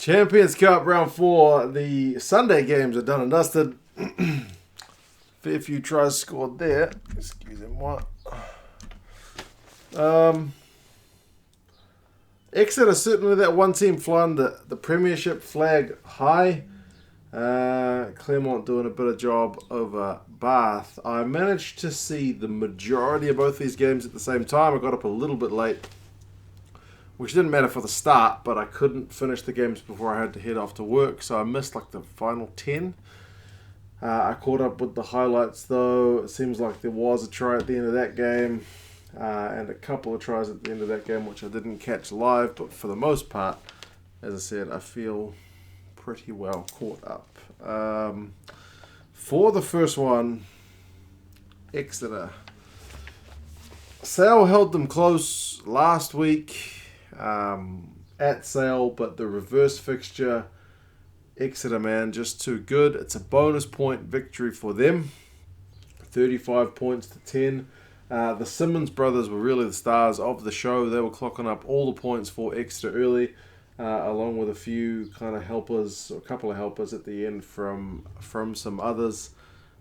Champions Cup round 4. The Sunday games are done and dusted. Fair few tries scored there. Excuse me, what? Exeter certainly that one team flying the Premiership flag high. Clermont doing a bit of job over Bath. I managed to see the majority of both these games at the same time. I got up a little bit late, which didn't matter for the start, but I couldn't finish the games before I had to head off to work, so I missed like the final 10. I caught up with the highlights though. It seems like there was a try at the end of that game, and a couple of tries at the end of that game which I didn't catch live, but for the most part, as I said, I feel pretty well caught up. For the first one, Exeter. Sale held them close last week at Sale, but the reverse fixture, Exeter, man, just too good. It's a bonus point victory for them, 35 points to 10. The Simmons brothers were really the stars of the show. They were clocking up all the points for Exeter early, along with a few kind of helpers, or a couple of helpers at the end from some others.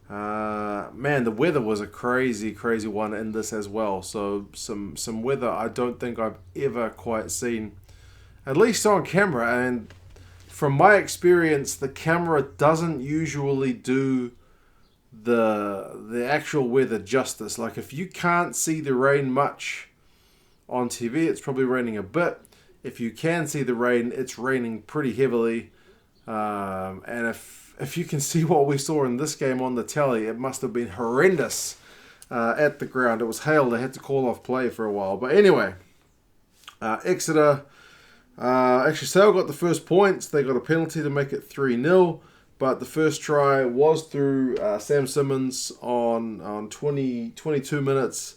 Man, the weather was a crazy one in this as well. So some weather I don't think I've ever quite seen, at least on camera. And from my experience, the camera doesn't usually do the actual weather justice. Like if you can't see the rain much on TV, it's probably raining a bit. If you can see the rain, it's raining pretty heavily. And if you can see what we saw in this game on the telly, it must have been horrendous at the ground. It was hail. They had to call off play for a while. But anyway, Exeter, actually Sale got the first points. They got a penalty to make it 3-0. But the first try was through Sam Simmons on 22 minutes.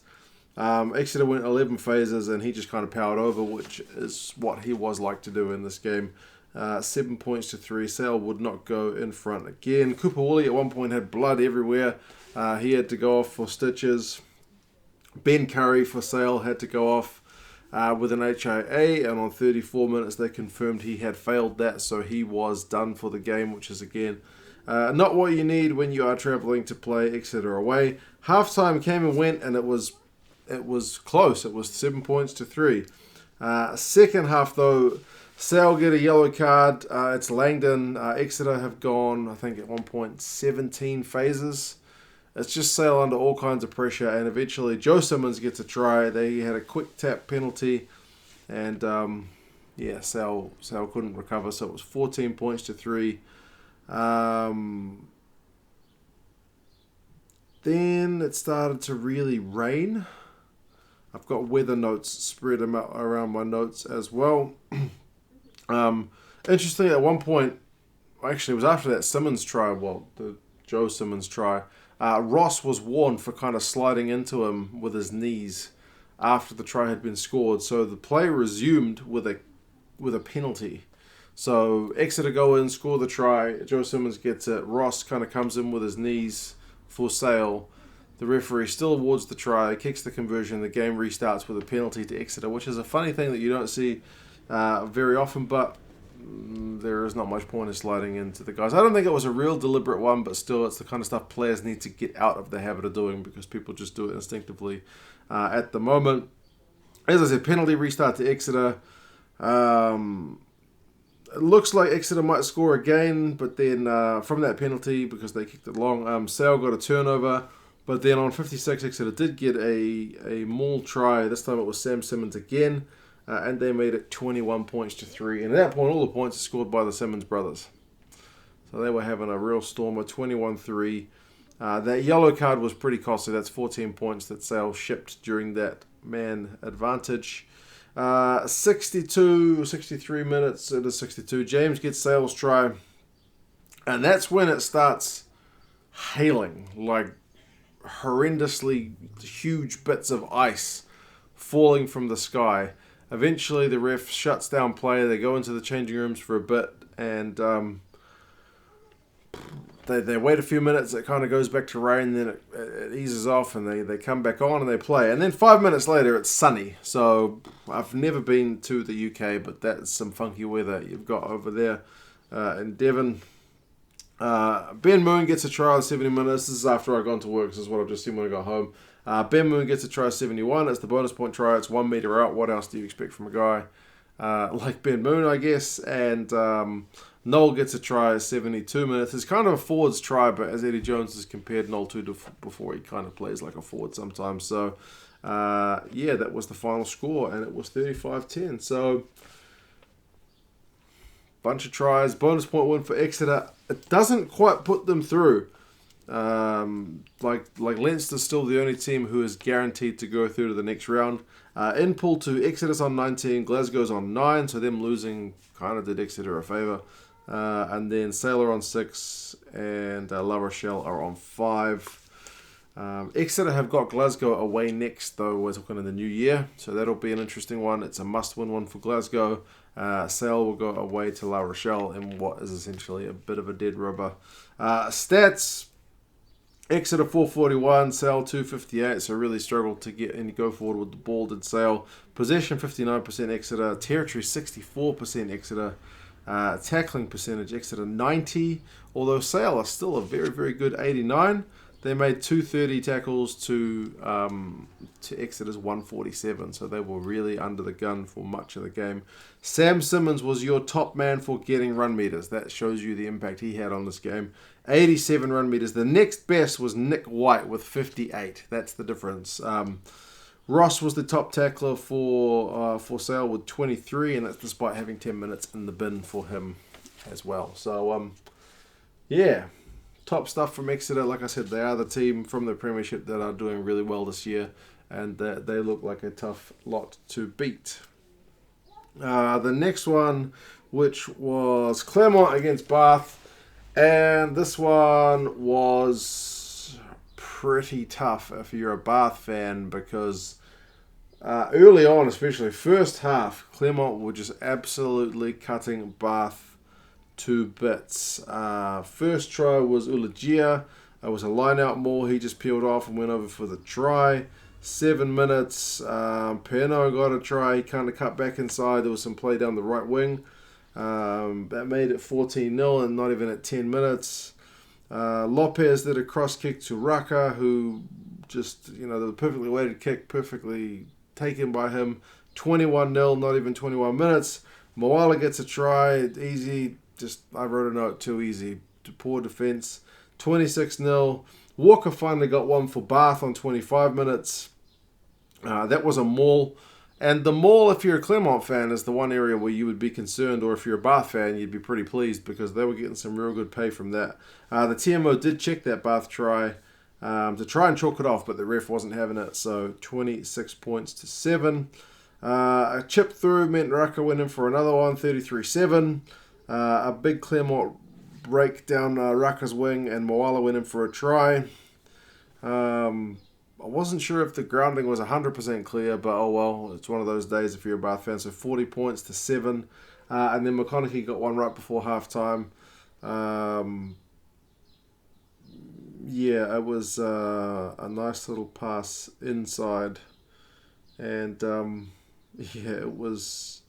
Exeter went 11 phases and he just kind of powered over, which is what he was like to do in this game. 7 points to 3. Sale would not go in front again. Cooper Woolley at one point had blood everywhere. He had to go off for stitches. Ben Curry for Sale had to go off with an HIA, and on 34 minutes they confirmed he had failed that, so he was done for the game, which is again not what you need when you are travelling to play Exeter away. Halftime came and went, and it was close. It was 7 points to 3. Second half though, Sale get a yellow card. It's Langdon. Exeter have gone, I think at one point, 17 phases. It's just Sale under all kinds of pressure, and eventually Joe Simmons gets a try. They had a quick tap penalty, and Sale couldn't recover, so it was 14 points to 3. Then it started to really rain. I've got weather notes spread around my notes as well. Interestingly, at one point, actually it was after that Simmons try, the Joe Simmons try, Ross was warned for kind of sliding into him with his knees after the try had been scored. So the play resumed with a penalty. So Exeter go in, score the try. Joe Simmons gets it. Ross kind of comes in with his knees for Sale. The referee still awards the try, kicks the conversion. The game restarts with a penalty to Exeter, which is a funny thing that you don't see very often, but there is not much point in sliding into the guys. I don't think it was a real deliberate one, but still, it's the kind of stuff players need to get out of the habit of doing because people just do it instinctively at the moment. As I said, penalty restart to Exeter. It looks like Exeter might score again, but then from that penalty, because they kicked it long, Sale got a turnover. But then on 56, Exeter did get a maul try. This time it was Sam Simmons again. And they made it 21 points to 3. And at that point, all the points are scored by the Simmons brothers. So they were having a real stormer, 21-3. That yellow card was pretty costly. That's 14 points that Sale shipped during that man advantage. 63 minutes, it is 62. James gets Sale's try. And that's when it starts hailing, like horrendously huge bits of ice falling from the sky. Eventually, the ref shuts down play. They go into the changing rooms for a bit, and they wait a few minutes, it kind of goes back to rain, then it eases off, and they come back on and they play. And then 5 minutes later, it's sunny. So I've never been to the UK, but that's some funky weather you've got over there in Devon. Ben Moon gets a try at 70 minutes. This is after I've gone to work. This is what I've just seen when I got home. Ben Moon gets a try at 71. It's the bonus point try. It's 1 metre out. What else do you expect from a guy like Ben Moon, I guess? And Noel gets a try at 72 minutes. It's kind of a forward's try, but as Eddie Jones has compared Noel to before, he kind of plays like a forward sometimes. So, that was the final score, and it was 35-10. So, bunch of tries. Bonus point win for Exeter. It doesn't quite put them through. Like Leinster's still the only team who is guaranteed to go through to the next round. In Pool 2, Exeter's on 19, Glasgow's on 9, so them losing kind of did Exeter a favour. And then Sale are on 6, and La Rochelle are on 5. Exeter have got Glasgow away next, though. We're talking in the new year, so that'll be an interesting one. It's a must-win one for Glasgow. Sale will go away to La Rochelle in what is essentially a bit of a dead rubber. Stats: Exeter 441, Sale 258, so really struggled to get any go forward with the ball, did Sale. Possession 59% Exeter, territory 64% Exeter, tackling percentage Exeter 90, although Sale are still a very, very good 89. They made 230 tackles to Exeter's 147, so they were really under the gun for much of the game. Sam Simmons was your top man for getting run meters. That shows you the impact he had on this game. 87 run meters. The next best was Nick White with 58. That's the difference. Ross was the top tackler for Sale with 23, and that's despite having 10 minutes in the bin for him as well. So, top stuff from Exeter. Like I said, they are the team from the Premiership that are doing really well this year, and they look like a tough lot to beat. The next one, which was Clermont against Bath, and this one was pretty tough if you're a Bath fan, because early on, especially first half, Clermont were just absolutely cutting Bath to bits. First try was Ulagia. It was a line-out maul. He just peeled off and went over for the try. 7 minutes. Perno got a try. He kind of cut back inside. There was some play down the right wing. That made it 14-0 and not even at 10 minutes. Lopez did a cross kick to Raka, who just, the perfectly weighted kick, perfectly taken by him. 21-0, not even 21 minutes. Moala gets a try. Easy. I wrote a note, too easy. Poor defence. 26-0. Walker finally got one for Bath on 25 minutes. That was a maul. And the maul, if you're a Clermont fan, is the one area where you would be concerned, or if you're a Bath fan, you'd be pretty pleased because they were getting some real good pay from that. The TMO did check that Bath try to try and chalk it off, but the ref wasn't having it, so 26 points to 7. A chip through meant Raka went in for another one, 33-7. A big Clermont break down Raka's wing, and Moala went in for a try. I wasn't sure if the grounding was 100% clear, but oh well, it's one of those days if you're a Bath fan. So 40 points to 7. And then McConaughey got one right before halftime. It was a nice little pass inside. And it was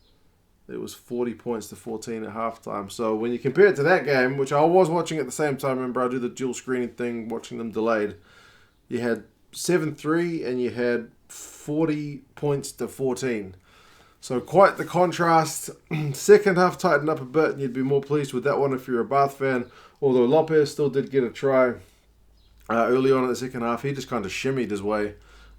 40 points to 14 at halftime. So when you compare it to that game, which I was watching at the same time, remember I do the dual screening thing, watching them delayed, you had 7-3 and you had 40 points to 14. So quite the contrast. Second half tightened up a bit, and you'd be more pleased with that one if you're a Bath fan. Although Lopez still did get a try early on in the second half. He just kind of shimmied his way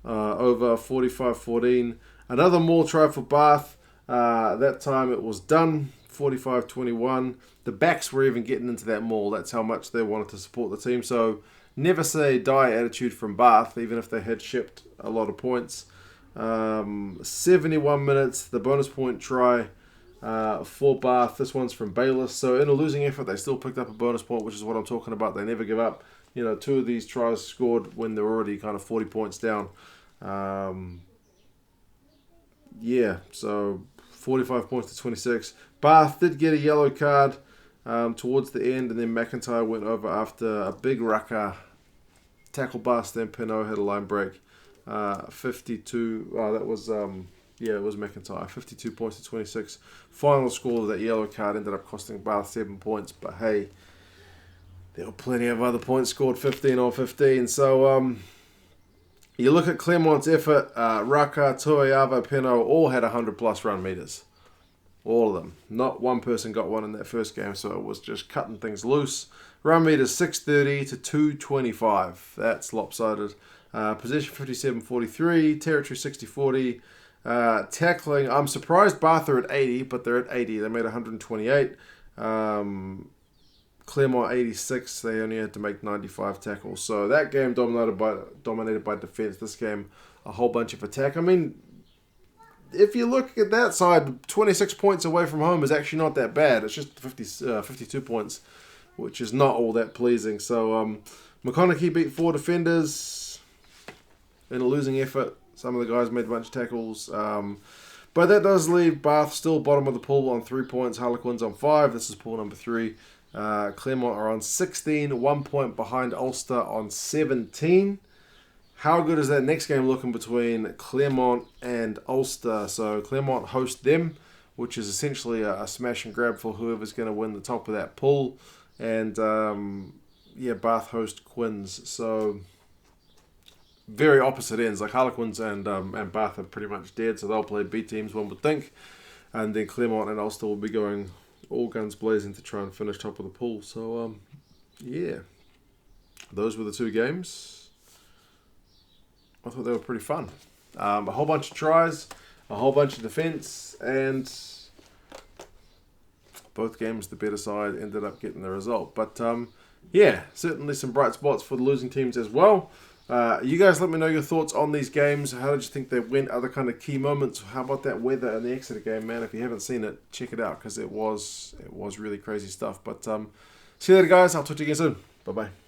over 45-14. Another more try for Bath. That time it was done, 45-21. The backs were even getting into that maul. That's how much they wanted to support the team. So never say die attitude from Bath, even if they had shipped a lot of points. 71 minutes, the bonus point try for Bath. This one's from Bayliss. So in a losing effort, they still picked up a bonus point, which is what I'm talking about. They never give up. 2 of these tries scored when they're already kind of 40 points down. So 45 points to 26. Bath did get a yellow card. towards the end, and then McIntyre went over after a big rucker tackle bust. Then Pinot had a line break. 52. That was it was McIntyre. 52 points to 26. Final score of that yellow card ended up costing Bath 7 points, but hey, there were plenty of other points scored, 15 on 15. So you look at Clermont's effort. Raka, Tuiava, Pinot all had 100 plus run meters. All of them. Not one person got one in that first game, so it was just cutting things loose. Run meters 630 to 225. That's lopsided. Possession 57-43. Territory 60-40. Tackling, I'm surprised Bath are at 80, but they're at 80. They made 128. Clermont 86. They only had to make 95 tackles. So that game dominated by defense. This game, a whole bunch of attack. I mean, if you look at that side, 26 points away from home is actually not that bad. It's just 52 points, which is not all that pleasing. So McConaughey beat 4 defenders in a losing effort. Some of the guys made a bunch of tackles. But that does leave Bath still bottom of the pool on 3 points. Harlequins on 5. This is pool number 3. Clermont are on 16, 1 point behind Ulster on 17. How good is that next game looking between Clermont and Ulster? So Clermont host them, which is essentially a smash and grab for whoever's going to win the top of that pool. And Bath host Quins. So very opposite ends. Like Harlequins and Bath are pretty much dead, so they'll play B teams, one would think. And then Clermont and Ulster will be going all guns blazing to try and finish top of the pool. So those were the 2 games. I thought they were pretty fun. A whole bunch of tries, a whole bunch of defence, and both games the better side ended up getting the result. But certainly some bright spots for the losing teams as well. You guys let me know your thoughts on these games. How did you think they went? Other kind of key moments? How about that weather in the Exeter game, man? If you haven't seen it, check it out because it was really crazy stuff. But see you later, guys. I'll talk to you again soon. Bye-bye.